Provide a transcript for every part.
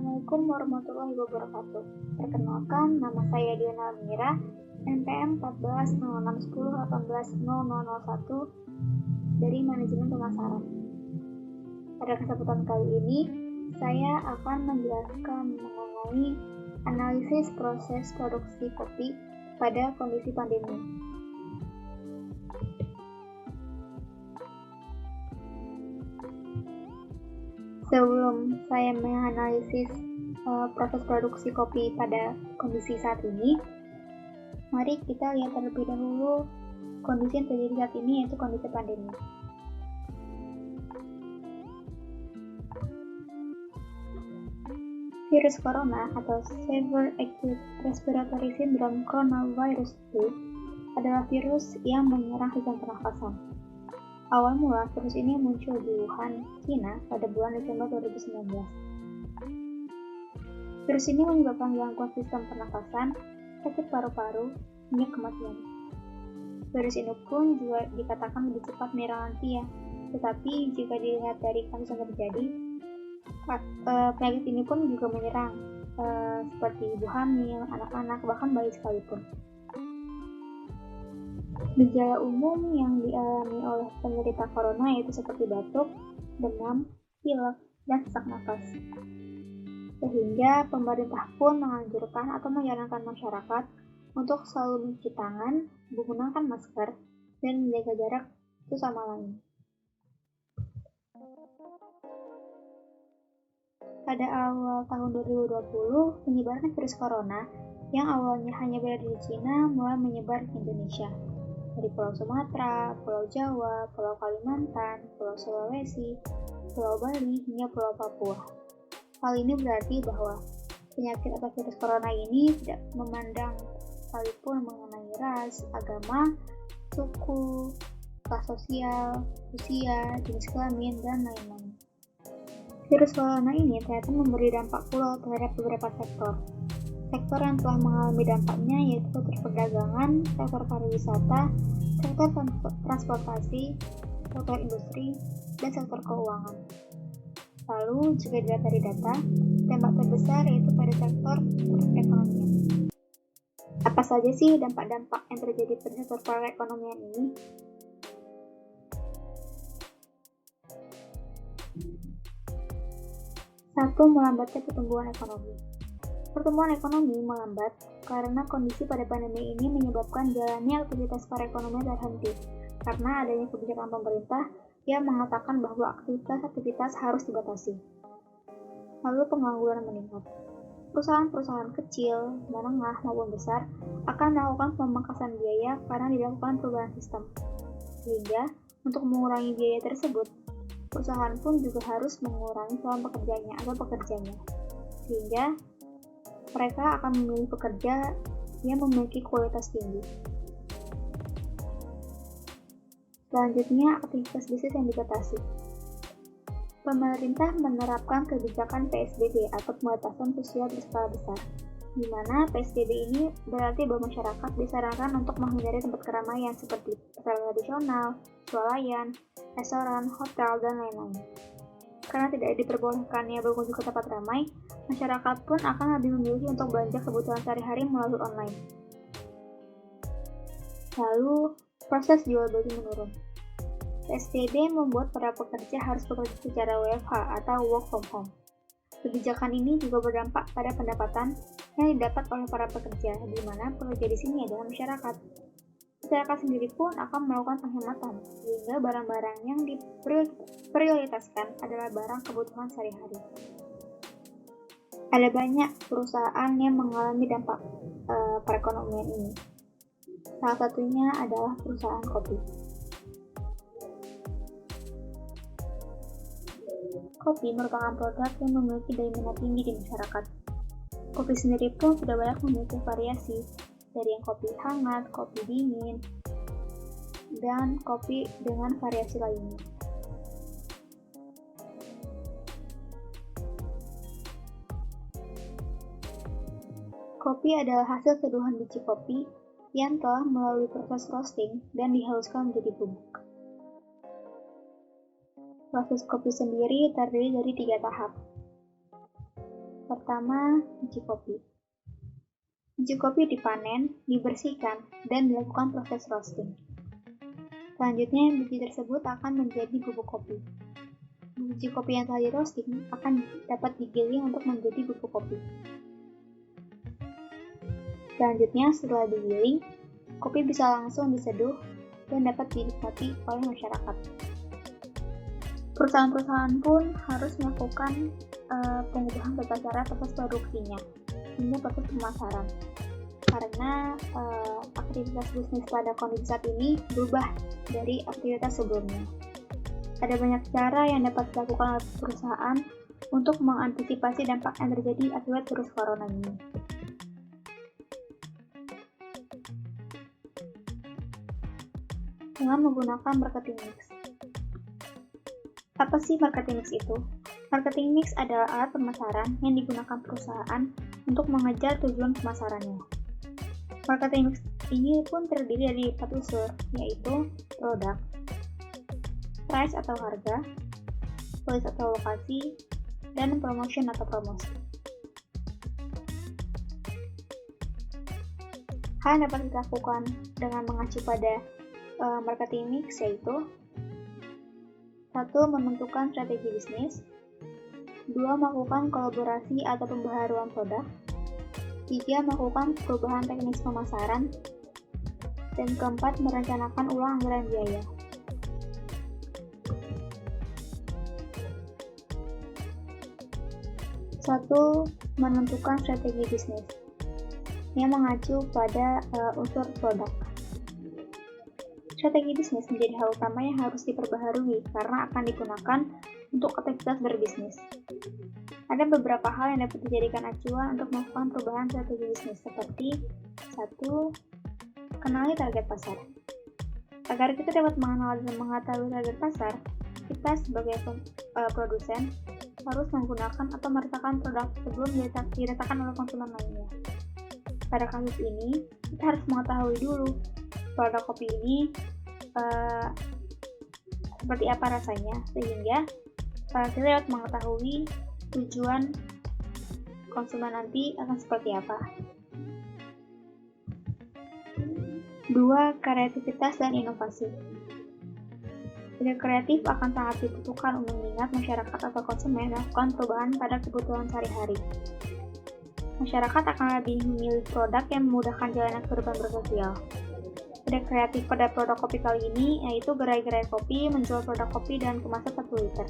Assalamualaikum warahmatullahi wabarakatuh. Perkenalkan, nama saya Diana Almira, NPM 140610180001 dari Manajemen Pemasaran. Pada kesempatan kali ini, saya akan menjelaskan mengenai analisis proses produksi kopi pada kondisi pandemi. Sebelum saya menganalisis proses produksi kopi pada kondisi saat ini, mari kita lihat terlebih dahulu kondisi yang terjadi saat ini, yaitu kondisi pandemi. Virus corona atau Severe Acute Respiratory Syndrome Coronavirus 2 adalah virus yang menyerang sistem pernafasan. Awal mula virus ini muncul di Wuhan, China pada bulan Desember 2019. Virus ini menyebabkan gangguan sistem pernafasan, sakit paru-paru, hingga kematian. Virus ini pun juga dikatakan lebih cepat menyerang lansia, tetapi jika dilihat dari kasus yang terjadi, penyakit ini pun juga menyerang seperti ibu hamil, anak-anak, bahkan bayi sekalipun. Gejala umum yang dialami oleh penderita corona yaitu seperti batuk, demam, pilek, dan sesak napas. Sehingga pemerintah pun menganjurkan atau menyarankan masyarakat untuk selalu mencuci tangan, menggunakan masker, dan menjaga jarak satu sama lain. Pada awal tahun 2020, penyebaran virus corona yang awalnya hanya berada di Cina mulai menyebar ke Indonesia. Dari Pulau Sumatera, Pulau Jawa, Pulau Kalimantan, Pulau Sulawesi, Pulau Bali, hingga Pulau Papua. Hal ini berarti bahwa penyakit atau virus corona ini tidak memandang sekalipun mengenai ras, agama, suku, kelas sosial, usia, jenis kelamin, dan lain-lain. Virus corona ini ternyata memberi dampak pula terhadap beberapa sektor. Sektor yang telah mengalami dampaknya yaitu sektor perdagangan, sektor pariwisata, sektor transportasi, sektor industri, dan sektor keuangan. Lalu, jika dilihat dari data, dampak terbesar yaitu pada sektor perekonomian. Apa saja sih dampak-dampak yang terjadi pada sektor perekonomian ini? Satu, melambatnya pertumbuhan ekonomi. Pertumbuhan ekonomi melambat karena kondisi pada pandemi ini menyebabkan jalannya aktivitas perekonomian terhenti karena adanya kebijakan pemerintah yang mengatakan bahwa aktivitas harus dibatasi. Lalu pengangguran meningkat. Perusahaan-perusahaan kecil, menengah maupun besar akan melakukan pemangkasan biaya karena dilakukan perubahan sistem. Sehingga untuk mengurangi biaya tersebut, perusahaan pun juga harus mengurangi calon pekerjanya atau pekerjanya. Sehingga mereka akan memilih pekerja yang memiliki kualitas tinggi. Selanjutnya, aktivitas bisnis yang dibatasi. Pemerintah menerapkan kebijakan PSBB atau pembatasan sosial berskala besar, di mana PSBB ini berarti bahwa masyarakat disarankan untuk menghindari tempat keramaian seperti pasar tradisional, swalayan, restoran, hotel, dan lain-lain. Karena tidak diperbolehkannya berkunjung ke tempat ramai, masyarakat pun akan lebih memilih untuk belanja kebutuhan sehari-hari melalui online. Lalu, proses jual beli menurun. PSBB membuat para pekerja harus bekerja secara WFH atau work from home. Kebijakan ini juga berdampak pada pendapatan yang didapat oleh para pekerja, di mana pekerja di sini adalah masyarakat. Masyarakat sendiri pun akan melakukan penghematan, sehingga barang-barang yang diprioritaskan adalah barang kebutuhan sehari-hari. Ada banyak perusahaan yang mengalami dampak perekonomian ini. Salah satunya adalah perusahaan kopi. Kopi merupakan produk yang memiliki daya minat tinggi di masyarakat. Kopi sendiri pun sudah banyak memiliki variasi, dari yang kopi hangat, kopi dingin, dan kopi dengan variasi lainnya. Kopi adalah hasil seduhan biji kopi yang telah melalui proses roasting dan dihaluskan menjadi bubuk. Proses kopi sendiri terdiri dari 3 tahap. Pertama, biji kopi. Biji kopi dipanen, dibersihkan, dan dilakukan proses roasting. Selanjutnya, biji tersebut akan menjadi bubuk kopi. Biji kopi yang telah di-roasting akan dapat digiling untuk menjadi bubuk kopi. Selanjutnya, setelah digiling, kopi bisa langsung diseduh dan dapat dinikmati oleh masyarakat. Perusahaan-perusahaan pun harus melakukan pengubahan tata cara proses produksinya hingga proses pemasaran. Karena aktivitas bisnis pada kondisi saat ini berubah dari aktivitas sebelumnya. Ada banyak cara yang dapat dilakukan oleh perusahaan untuk mengantisipasi dampak yang terjadi akibat virus corona ini. Dengan menggunakan marketing mix. Apa sih marketing mix itu? Marketing mix adalah alat pemasaran yang digunakan perusahaan untuk mengejar tujuan pemasarannya. Marketing mix ini pun terdiri dari 4 unsur, yaitu produk, price atau harga, place atau lokasi, dan promotion atau promosi. Hal yang dapat dilakukan dengan mengacu pada marketing mix yaitu 1. Menentukan strategi bisnis, 2. Melakukan kolaborasi atau pembaharuan produk, 3. Melakukan perubahan teknis pemasaran, dan keempat, merencanakan ulang anggaran biaya. Satu, menentukan strategi bisnis yang mengacu pada unsur produk. Strategi bisnis menjadi hal utama yang harus diperbaharui karena akan digunakan untuk aktivitas berbisnis. Ada beberapa hal yang dapat dijadikan acuan untuk melakukan perubahan strategi bisnis seperti 1. Kenali target pasar. Agar kita dapat mengenal dan mengetahui target pasar, kita sebagai produsen harus menggunakan atau merasakan produk sebelum dirasakan oleh konsumen lainnya. Pada kasus ini, kita harus mengetahui dulu produk kopi ini seperti apa rasanya, sehingga kita dapat mengetahui tujuan konsumen nanti akan seperti apa. 2. Kreativitas dan inovasi. Ide kreatif akan sangat dibutuhkan mengingat masyarakat atau konsumen melakukan perubahan pada kebutuhan sehari-hari. Masyarakat akan lebih memilih produk yang memudahkan jalanan kehidupan bersosial. Ide kreatif pada produk kopi kali ini yaitu gerai-gerai kopi menjual produk kopi dan kemasan 1 liter.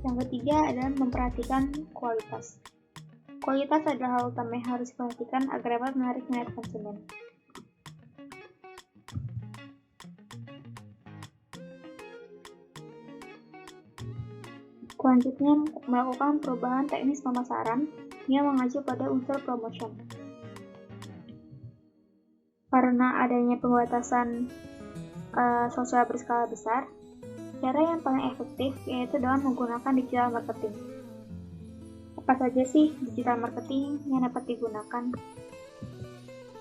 Yang ketiga adalah memperhatikan kualitas. Kualitas adalah hal utama yang harus diperhatikan agar dapat menarik minat konsumen. Selanjutnya, melakukan perubahan teknis pemasaran yang mengacu pada unsur promotion. Karena adanya pembatasan sosial berskala besar, cara yang paling efektif yaitu dengan menggunakan digital marketing. Apa saja sih digital marketing yang dapat digunakan?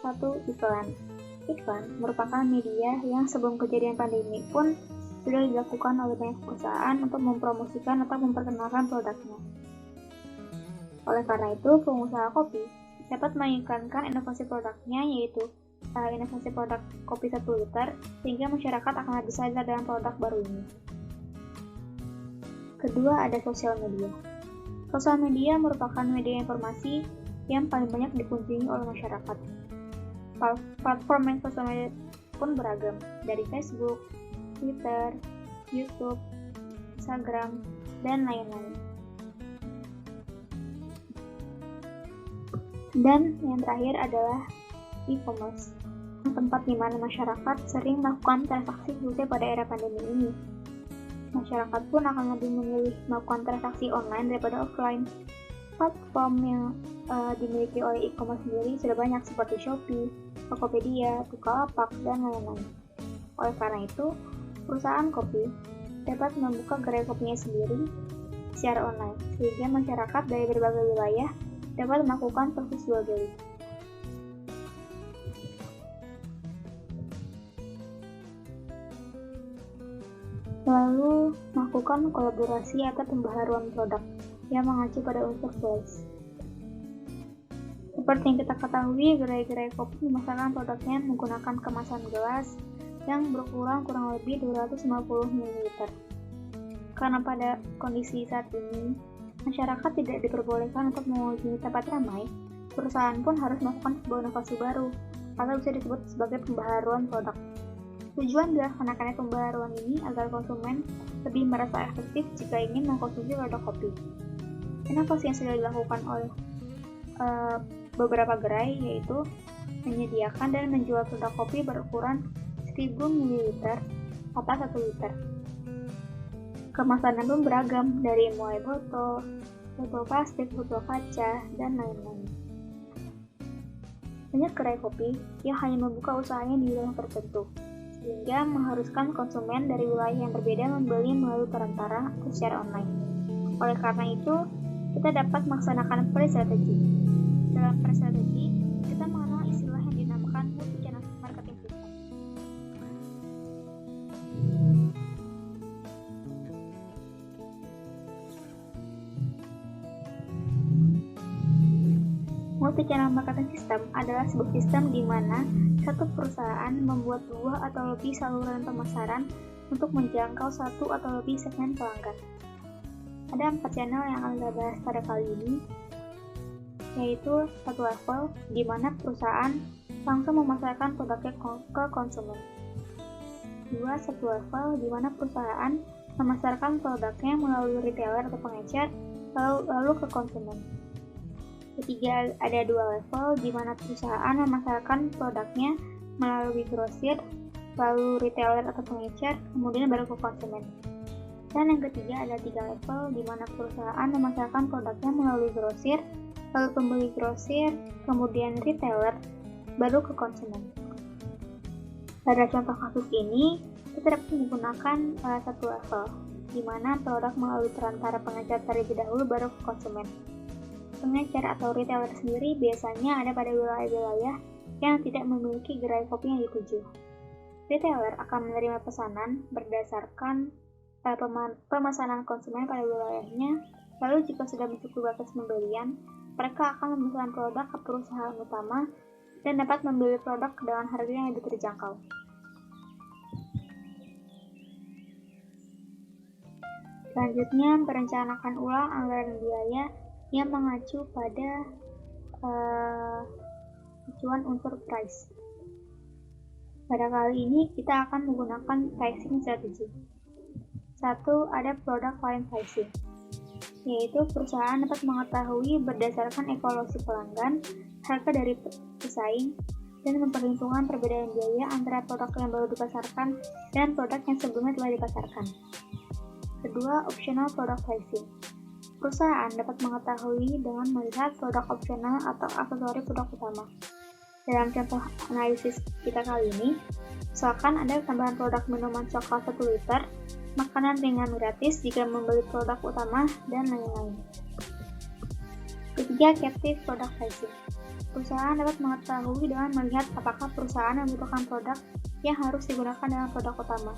1. Iklan. Iklan merupakan media yang sebelum kejadian pandemi pun sudah dilakukan oleh banyak perusahaan untuk mempromosikan atau memperkenalkan produknya. Oleh karena itu, pengusaha kopi dapat mengiklankan inovasi produknya yaitu inovasi produk kopi 1 liter sehingga masyarakat akan lebih sadar dengan produk baru ini. Kedua, ada sosial media. Sosial media merupakan media informasi yang paling banyak dikunjungi oleh masyarakat. Platform yang sosial media pun beragam, dari Facebook, Twitter, YouTube, Instagram, dan lain-lain. Dan yang terakhir adalah e-commerce, tempat di mana masyarakat sering melakukan transaksi khususnya pada era pandemi ini. Masyarakat pun akan lebih memilih melakukan transaksi online daripada offline. Platform yang dimiliki oleh e-commerce sendiri sudah banyak seperti Shopee, Tokopedia, Bukalapak, dan lain-lain. Oleh karena itu, perusahaan kopi dapat membuka gerai kopinya sendiri secara online, sehingga masyarakat dari berbagai wilayah dapat melakukan proses jual beli. Lalu, melakukan kolaborasi atau pembaharuan produk. yang mengacu pada unsur place. Seperti yang kita ketahui, gerai-gerai kopi memasarkan produknya menggunakan kemasan gelas yang berukuran kurang lebih 250 ml. Karena pada kondisi saat ini, masyarakat tidak diperbolehkan untuk mengunjungi tempat ramai, perusahaan pun harus melakukan sebuah inovasi baru, atau bisa disebut sebagai pembaharuan produk. Tujuan dilaksanakannya pembaharuan ini agar konsumen lebih merasa efektif jika ingin mengkonsumsi produk kopi. Inovasi yang sudah dilakukan oleh beberapa gerai yaitu menyediakan dan menjual produk kopi berukuran 1000 ml atau 1 liter. Kemasannya pun beragam, dari mulai botol plastik, botol kaca, dan lain-lain. Banyak gerai kopi yang hanya membuka usahanya di wilayah tertentu, sehingga mengharuskan konsumen dari wilayah yang berbeda membeli melalui perantara atau secara online. Oleh karena itu, kita dapat melaksanakan pre-strategi. Dalam pre-strategi, kita mengenal istilah yang dinamakan multi-channel marketing system. Multi-channel marketing system adalah sebuah sistem di mana satu perusahaan membuat 2 atau lebih saluran pemasaran untuk menjangkau 1 atau lebih segmen pelanggan. Ada 4 channel yang akan kita bahas pada kali ini, yaitu satu level di mana perusahaan langsung memasarkan produknya ke konsumen. 2. Satu level di mana perusahaan memasarkan produknya melalui retailer atau pengecer lalu ke konsumen. Ketiga, ada 2 level di mana perusahaan memasarkan produknya melalui grosir, lalu retailer atau pengecer, kemudian baru ke konsumen. Dan yang ketiga, ada 3 level di mana perusahaan memasarkan produknya melalui grosir, lalu pembeli grosir, kemudian retailer, baru ke konsumen. Pada contoh kasus ini, kita dapat menggunakan satu level, di mana produk melalui perantara pengecer terlebih dahulu baru ke konsumen. Pengecer atau retailer sendiri biasanya ada pada wilayah-wilayah yang tidak memiliki gerai kopi yang dituju. Retailer akan menerima pesanan berdasarkan pemesanan konsumen pada wilayahnya, lalu jika sudah mencukupi batas pembelian, mereka akan memesan produk ke perusahaan utama dan dapat membeli produk dengan harga yang lebih terjangkau. Selanjutnya, merencanakan ulang anggaran biaya yang mengacu pada tujuan unsur price. Pada kali ini kita akan menggunakan pricing strategi. 1. Ada product line pricing, yaitu perusahaan dapat mengetahui berdasarkan evaluasi pelanggan, harga dari pesaing, dan memperhitungkan perbedaan biaya antara produk yang baru dipasarkan dan produk yang sebelumnya telah dipasarkan. Kedua, optional product pricing. Perusahaan dapat mengetahui dengan melihat produk opsional atau aksesori produk utama. Dalam contoh analisis kita kali ini, misalkan ada tambahan produk minuman coklat 1 liter, makanan ringan gratis jika membeli produk utama, dan lain-lain. Ketiga, captive product pricing. Perusahaan dapat mengetahui dengan melihat apakah perusahaan membutuhkan produk yang harus digunakan dalam produk utama.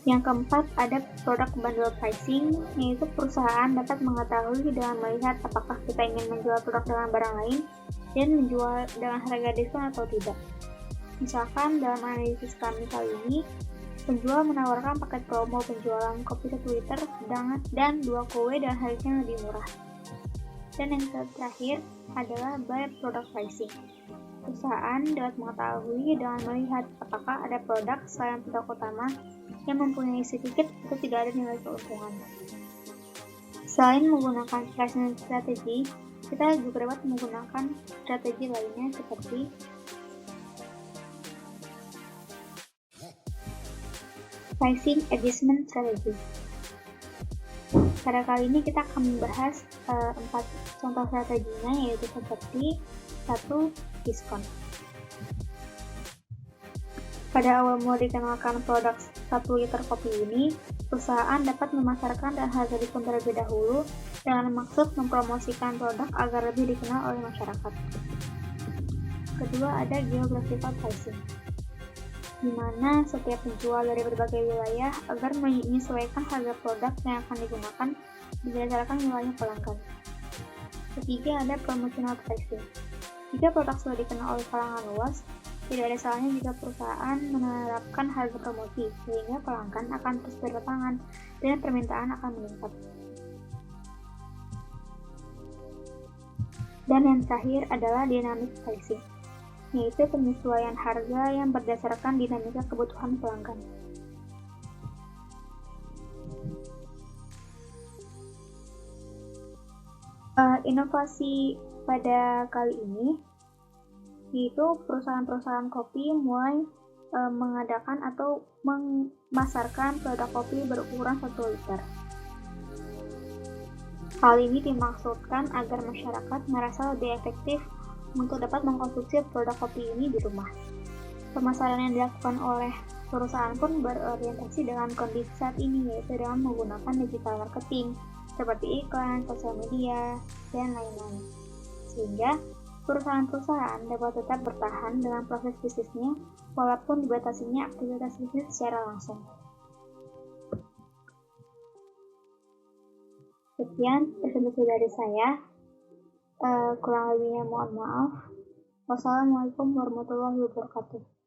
Yang keempat, ada produk bundle pricing, yaitu perusahaan dapat mengetahui dengan melihat apakah kita ingin menjual produk dengan barang lain dan menjual dengan harga diskon atau tidak. Misalkan dalam analisis kami kali ini, penjual menawarkan paket promo penjualan kopi 1 liter dan 2 kue dengan harga yang lebih murah. Dan yang terakhir adalah by product pricing. Perusahaan dapat mengetahui dengan melihat apakah ada produk selain produk utama yang mempunyai sedikit atau tidak ada nilai keuntungan. Selain menggunakan pricing strategi, kita juga dapat menggunakan strategi lainnya seperti pricing adjustment strategy. Pada kali ini kita akan membahas 4 contoh strateginya, yaitu seperti 1. Diskon. Pada awal mulai dikenalkan produk 1 liter kopi ini, perusahaan dapat memasarkan dan harga diskon terlebih dahulu dengan maksud mempromosikan produk agar lebih dikenal oleh masyarakat. Kedua, ada geographical pricing, di mana setiap penjual dari berbagai wilayah agar menyesuaikan harga produk yang akan digunakan berdasarkan nilainya pelanggan. Ketiga, ada promotional pricing. Jika produk sudah dikenal oleh kalangan luas, tidak ada salahnya jika perusahaan menerapkan harga promosi, sehingga pelanggan akan terus berdatangan dan permintaan akan meningkat. Dan yang terakhir adalah dynamic pricing, yaitu penyesuaian harga yang berdasarkan dinamika kebutuhan pelanggan. Inovasi pada kali ini yaitu perusahaan-perusahaan kopi mulai mengadakan atau memasarkan produk kopi berukuran 1 liter. Hal ini dimaksudkan agar masyarakat merasa lebih efektif untuk dapat mengkonsumsi produk kopi ini di rumah. Pemasaran yang dilakukan oleh perusahaan pun berorientasi dengan kondisi saat ini, yaitu dengan menggunakan digital marketing seperti iklan, sosial media, dan lain-lain. Sehingga perusahaan-perusahaan dapat tetap bertahan dengan proses bisnisnya walaupun dibatasinya aktivitas bisnis secara langsung. Sekian presentasi dari saya. Kurang lebihnya mohon maaf. Wassalamualaikum warahmatullahi wabarakatuh.